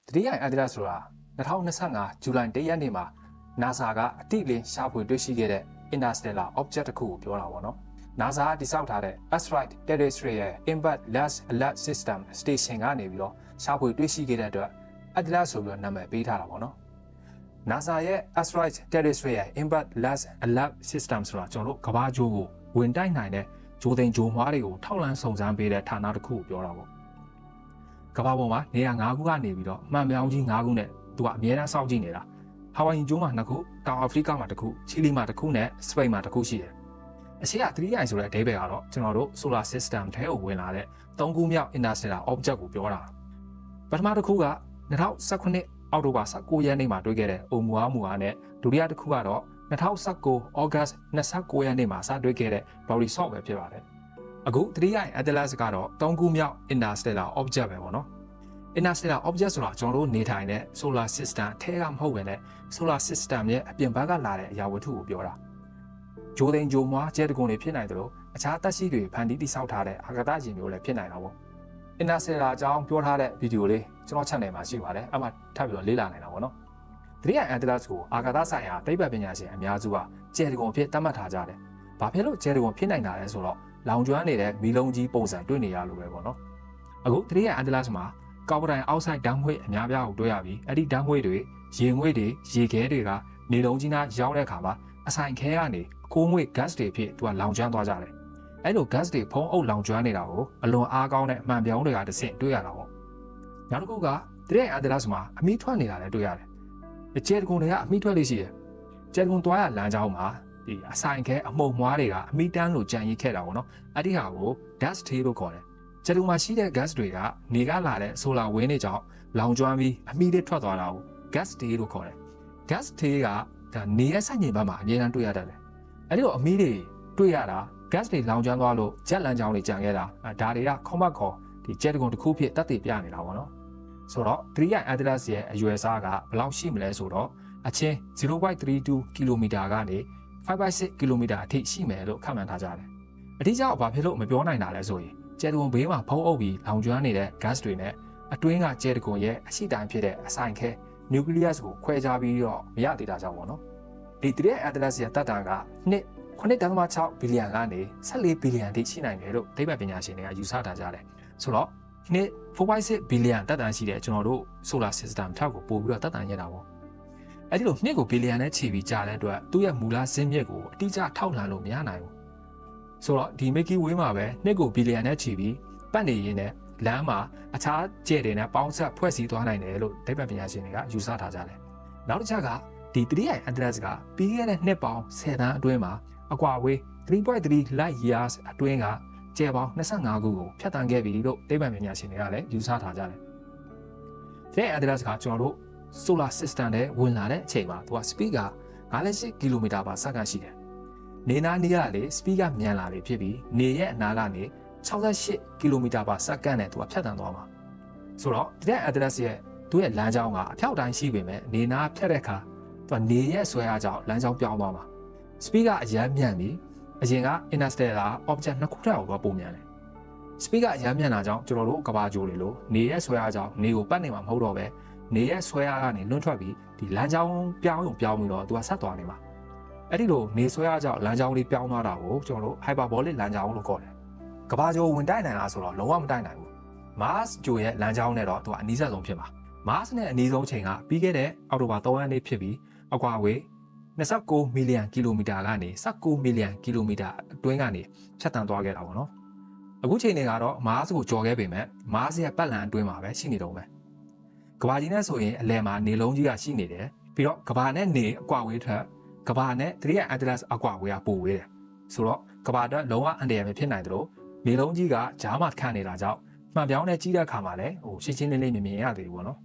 တတိယအန်တလာဆိုတာ2025ဇူလိုင်1ရက်နေ့မှာ NASA ကအတိအလင်းရှာဖွေတွေ့ရှိခဲ့တဲ့ Interstellar Object တစ်ခုကိုပြောတာပေါ့နော် NASA ကတည်ဆောက်ထားတဲ့ Asteroid Terrestrial Impact Last Alert System Station ကနေပြီးတော့ရှာဖွေတွေ့ရှိခဲ့တဲ့အတွက် Atlas ဆိုပြီးတော့နာမည်ပေးထားတာပေါ့နော် NASA ရဲ့ Asteroid Terrestrial Impact Last Alert System ဆိုတာကျွန်တော်တို့ကမ္ဘာဂြိုးကိုဝင်တိုက်နိုင်တဲ့ဂျိုသိမ်ဂျိုမွားတွေကိုထောက်လှမ်းစုံစမ်းပေးတဲ့ဌာနတစ်ခုကိုပြောတာပေါ့ကမ္ဘာပေါ်မှာနေရာ9ခုကနေပြီးတော့မှန်ပြောင်းကြီး9ခုနဲ့သူကအမြဲတမ်းစောင့်ကြည့်နေတာဟာဝိုင်ယီကျွန်းမှာ2ခုတောင်အာဖရိကမှာ1ခုချီလီမှာ1ခုနဲ့စပိန်မှာ1ခုရှိတယ်အရှိက3 ဆိုတဲ့အဓိပ္ပာယ်ကတော့ကျွန်တော်တို့ Solar System ထဲကိုဝင်လာတဲ့3ခုမြောက် Interstellar Object ကိုပြောတာပထမတစ်ခုက2019အောက်တိုဘာ19ရက်နေ့မှာတွေ့ခဲ့တဲ့ Oumuamua နဲ့ဒုတိယတစ်ခုကတော့2019 August 29ရက်နေ့မှာစတွေ့ခဲ့တဲ့ Borisov ပဲဖြစ်ပါတယ်အခု3 Atlas ကတော့3ခုမြောက် Interstellar Object ပဲပေါ့နော် Interstellar Object ဆိုတာကျွန်တော်တို့နေထိုင်တဲ့ Solar System ထဲကမဟုတ်ဘဲနဲ့ Solar System ရဲ့အပြင်ဘက်ကလာတဲ့အရာဝတ္ထုကိုပြောတာဂျိုသိမ်ဂျိုမွားကျဲတကုံတွေဖြစ်နိုင်တယ်လို့အခြားသက်ရှိတွေဖန်တီးတည်ဆောက်ထားတဲ့အာကာသယာဉ်မျိုးလည်းဖြစ်နိုင်တာပေါ့ Interstellar အကြောင်းပြောထားတဲ့ဗီဒီယိုလေးကျွန်တော် channel မှာရှိပါတယ်အဲ့မှာထပ်ပြီးတော့လေ့လာနိုင်တာပေါ့နော်3 Atlas ကိုအာကာသဆိုင်ရာသိပ္ပံပညာရှင်အများစုကကျဲတကုံဖြစ်သတ်မှတ်ထားကြတယ်ဘာဖြစ်လို့ကျဲတကုံဖြစ်နိုင်တာလဲဆိုတော့လောင်ကျွမ်းနေတဲ့မီးလုံးကြီးပုံစံတွေ့နေရလို့ပဲပေါ့နော်အခု3 Atlas မှာကာဗွန်ဒိုင်အောက်ဆိုက်ဓာတ်ငွေ့အများပြားကိုတွေ့ရပြီးအဲ့ဒီဓာတ်ငွေ့တွေရေငွေ့တွေရေခဲတွေကနေလုံးကြီးနားရောက်တဲ့အခါမှာအဆိုင်ခဲကနေအခိုးငွေ့ gas တွေဖြစ်သူကလောင်ကျွမ်းသွားကြတယ်အဲ့လို gas တွေဖုံးအုပ်လောင်ကျွမ်းနေတာကိုအလွန်အားကောင်းတဲ့အမှန်ပြောင်းတွေကတစ်ဆင့်တွေ့ရတာပေါ့နောက်တစ်ခုက3 Atlas မှာအမီးထွက်နေတာလည်းတွေ့ရတယ်ကျဲတကုံတွေကအမီးထွက်လေးရှိတယ်ကျဲတကုံသွားရလမ်းကြောင်းမှာဒီအဆိုင်ခဲအမှုံမွားတွေကအမီးတန်းလို့ကြံရစ်ခဲ့တာပေါ့နော်အဲ့ဒီဟာကို dust tail လို့ခေါ်တယ်ကျဲတကုံမှာရှိတဲ့ gas တွေကနေကလာတဲ့ solar wind တွေကြောင့်လောင်ကျွမ်းပြီးအမီးတွေထွက်သွားတာကို gas tail လို့ခေါ်တယ် gas tail ကဒါနေရဲ့ဆန့်ကျင်ဘက်မှာအများအားတွေ့ရတတ်တယ်အဲ့ဒီတော့အမီးတွေတွေ့ရတာ gas တွေလောင်ကျွမ်းသွားလို့ဂျက်လမ်းကြောင်းတွေကြံခဲ့တာဒါတွေကခေါမခေါ်ဒီကျဲတကုံတစ်ခုဖြစ်တက်တည်ပြနေတာပေါ့နော်ဆိုတော့3 Atlas ရဲ့အရွယ်အစားကဘယ်လောက်ရှိမလဲဆိုတော့အချင်း 0.32 km ကနေ 5.6 km အထိရှိမယ်လို့ခန့်မှန်းထားကြတယ်အတိအကျဘာဖြစ်လို့မပြောနိုင်တာလဲဆိုရင်ကျဲတကုံဘေးမှာဖုံးအုပ်ပြီးလောင်ကျွမ်းနေတဲ့ gas တွေနဲ့အတွင်းကကျဲတကုံရဲ့အရှိတိုင်းဖြစ်တဲ့အဆိုင်ခဲ nucleus ကိုခွဲခြားပြီးတော့မရသေးတာကြောင့်ပေါ့နော်ဒီ3 Atlas ရဲ့တက်တာက9.6 ဘီလီယံကနေ14ဘီလီယံအထိရှိနိုင်တယ်လို့သိပ္ပံပညာရှင်တွေကယူဆထားကြတယ်ဆိုတော့ဒီ4.6 ဘီလီယံတက်တန်ရှိတဲ့ကျွန်တော်တို့ solar system ထောက်ကိုပို့ပြီးတော့တက်တန်ရတာပေါ့အဲ့ဒီလိုနှစ်ကိုဘီလီယံနဲ့ခြေပြီးကြာတဲ့အတွက်သူ့ရဲ့မူလဇင်းမြစ်ကိုအတိအကျထောက်လှမ်းလို့မရနိုင်ဘူးဆိုတော့ဒီ Milky Way မှာပဲနှစ်ကိုဘီလီယံနဲ့ခြေပြီးပတ်နေရင်းနဲ့လမ်းမှာအခြားကျဲတွေနဲ့ပေါင်းဆက်ဖွဲ့စည်းသွားနိုင်တယ်လို့သိပ္ပံပညာရှင်တွေကယူဆထားကြတယ်နောက်တစ်ချက်ကဒီ3 Atlas ကပြီးခဲ့တဲ့နှစ်ပေါင်း10တန်းအတွင်းမှာအကွာအဝေး 3.3 light years အတွင်းကကျဲပေါင်း25ခုကိုဖျက်ဆီးခဲ့ပြီလို့သိပ္ပံပညာရှင်တွေကလည်းယူဆထားကြတယ်။Atlas ကကျွန်တော်တို့ solar system နဲ့ဝင်လာတဲ့အချိန်မှာသူက speed က98 km/s ရှိတယ်။နေနာနေရလေ speed ကမြန်လာပြီဖြစ်ပြီးနေရဲ့အနာကနေ68 km/s နဲ့သူကဖြတ်တန်းသွားမှာ။ဆိုတော့Atlas ရဲ့သူ့ရဲ့လမ်းကြောင်းကအဖြောက်တိုင်းရှိပေမဲ့နေနာဖြတ်တဲ့အခါသူကနေရဲ့ဆွဲအားကြောင့်လမ်းကြောင်းပြောင်းသွားမှာ။ speed ကအရမ်းမြန်ပြီးအရင်က Interstellar Object နှစ်ခုထက်တော့ပုံမြန်တယ်။ speed ကအရမ်းမြန်တာကြောင့်ကျွန်တော်တို့ကဘာကြိုးတွေလို့နေရဲ့ဆွဲအားကြောင့်နေကိုပတ်နေမှာမဟုတ်တော့ပဲနေရဲ့ဆွဲအားကနေလွန့်ထွက်ပြီးဒီလမ်းကြောင်းပြောင်းပြီးတော့သူကဆက်သွားနေမှာ။အဲ့ဒီလိုနေဆွဲအားကြောင့်လမ်းကြောင်းလေးပြောင်းသွားတာကိုကျွန်တော်တို့ hyperbolic လမ်းကြောင်းလို့ခေါ်တယ်။ကဘာကြိုးဝင်တိုက်နိုင်လားဆိုတော့လုံးဝမတိုက်နိုင်ဘူး။ Mars ကြိုးရဲ့လမ်းကြောင်းနဲ့တော့သူကအနီးစပ်ဆုံးဖြစ်မှာ။ Mars နဲ့အနီးဆုံးချိန်ကပြီးခဲ့တဲ့အောက်တိုဘာ3ရက်နေ့ဖြစ်ပြီးအကွာအဝေး29 မီလီယံကီလိုမီတာကနေ19 မီလီယံကီလိုမီတာအတွင်းကနေဖြတ်တန်းသွားခဲ့တာပေါ့နော်အခုချိန်တွေကတော့ Mars ကိုကျော်ခဲ့ပေမဲ့ Mars ရဲ့ပတ်လည်အတွင်းမှာပဲရှိနေတော့မယ်ကမ္ဘာကြီးနဲ့ဆိုရင်အလယ်မှာနေလုံးကြီးကရှိနေတယ်ပြီးတော့ကမ္ဘာနဲ့နေအကွာဝေးထက်ကမ္ဘာနဲ့3 Atlas အကွာဝေးကပိုဝေးတယ်ဆိုတော့ကမ္ဘာအတွက်လုံးဝအန္တရာယ်မဖြစ်နိုင်သလိုနေလုံးကြီးကကြားမှာခန့်နေတာကြောင့်မှန်ပြောင်းနဲ့ကြီးတဲ့အခါမှာလည်းရှင်းရှင်းလင်းလင်းမြင်ရသေးဘူးပေါ့နော်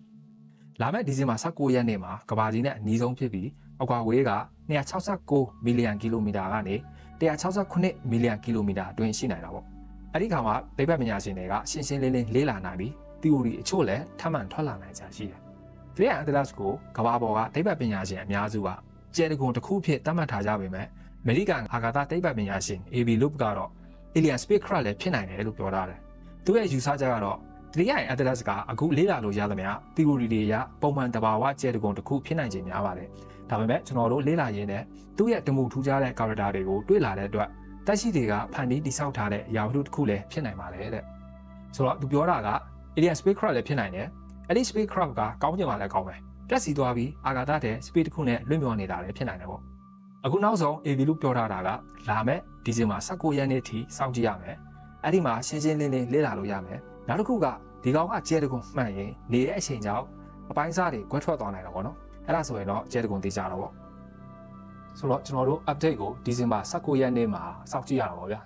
လာမယ့်ဒီဇင်ဘာ19ရက်နေ့မှာကမ္ဘာကြီးနဲ့အနီးဆုံးဖြစ်ပြီးအကွာဝေးက269 မီလီယံကီလိုမီတာကနေ168 မီလီယံကီလိုမီတာအတွင်းရှိနိုင်တာပေါ့အဲ့ဒီခါမှာသိပ္ပံပညာရှင်တွေကရှင်းရှင်းလင်းလင်းလေ့လာနိုင်ပြီး theory အချို့လည်းထပ်မံထွက်လာနိုင်ကြရှိတယ်။ Atlas ကိုကမ္ဘာပေါ်ကသိပ္ပံပညာရှင်အများစုကကျဲတကုံတစ်ခုဖြစ်သတ်မှတ်ထားကြပေမဲ့အမေရိကန်အာကာသသိပ္ပံပညာရှင် AB Loeb ကတော့ alien spacecraft လည်းဖြစ်နိုင်တယ်လို့ပြောထားတယ်။သူရဲ့ယူဆချက်ကတော့ ဒီရိုင် Atlas ကအခုလေးလာလို့ရသမျှ theory တွေအရပုံမှန်တဘာဝကျဲတကုံတစ်ခုဖြစ်နိုင်ခြင်းများပါတယ်ဒါပေမဲ့ကျွန်တော်တို့လေးလာရင်းနဲ့သူ့ရဲ့တမှုထူးခြားတဲ့ character တွေကိုတွေ့လာတဲ့အတွက်တက်ရှိတွေကဖန်တီးတိစောက်ထားတဲ့အရာဝတ္ထုတစ်ခုလည်းဖြစ်နိုင်ပါတယ်တဲ့ဆိုတော့သူပြောတာက alien spacecraft လည်းဖြစ်နိုင်တယ်အဲ့ဒီ spacecraft ကကောင်းကျင်မှာလည်းကောင်းမယ်တက်စီသွားပြီးအာကာသတဲ့ space တစ်ခုနဲ့လွင့်မြော်နေတာလည်းဖြစ်နိုင်တယ်ပေါ့အခုနောက်ဆုံး AV လို့ပြောထားတာကလာမဲ့ဒီဇင်ဘာ19ရက်နေ့ထိစောင့်ကြည့်ရမယ်အဲ့ဒီမှာရှင်းရှင်းလင်းလင်းလေ့လာလို့ရမယ်နောက်တစ်ခုကဒီကောင်ကကျဲတကုံမှန်ရင်နေတဲ့အချိန်ကြောင့်အပိုင်းစားတွေကွဲထွက်သွားနိုင်တော့ဗောနော်အဲ့ဒါဆိုရင်တော့ကျဲတကုံသိကြတော့ဗောဆိုတော့ကျွန်တော်တို့ update ကိုဒီဇင်ဘာ19ရက်နေ့မှာစောင့်ကြည့်ရအောင်ဗောဗျာ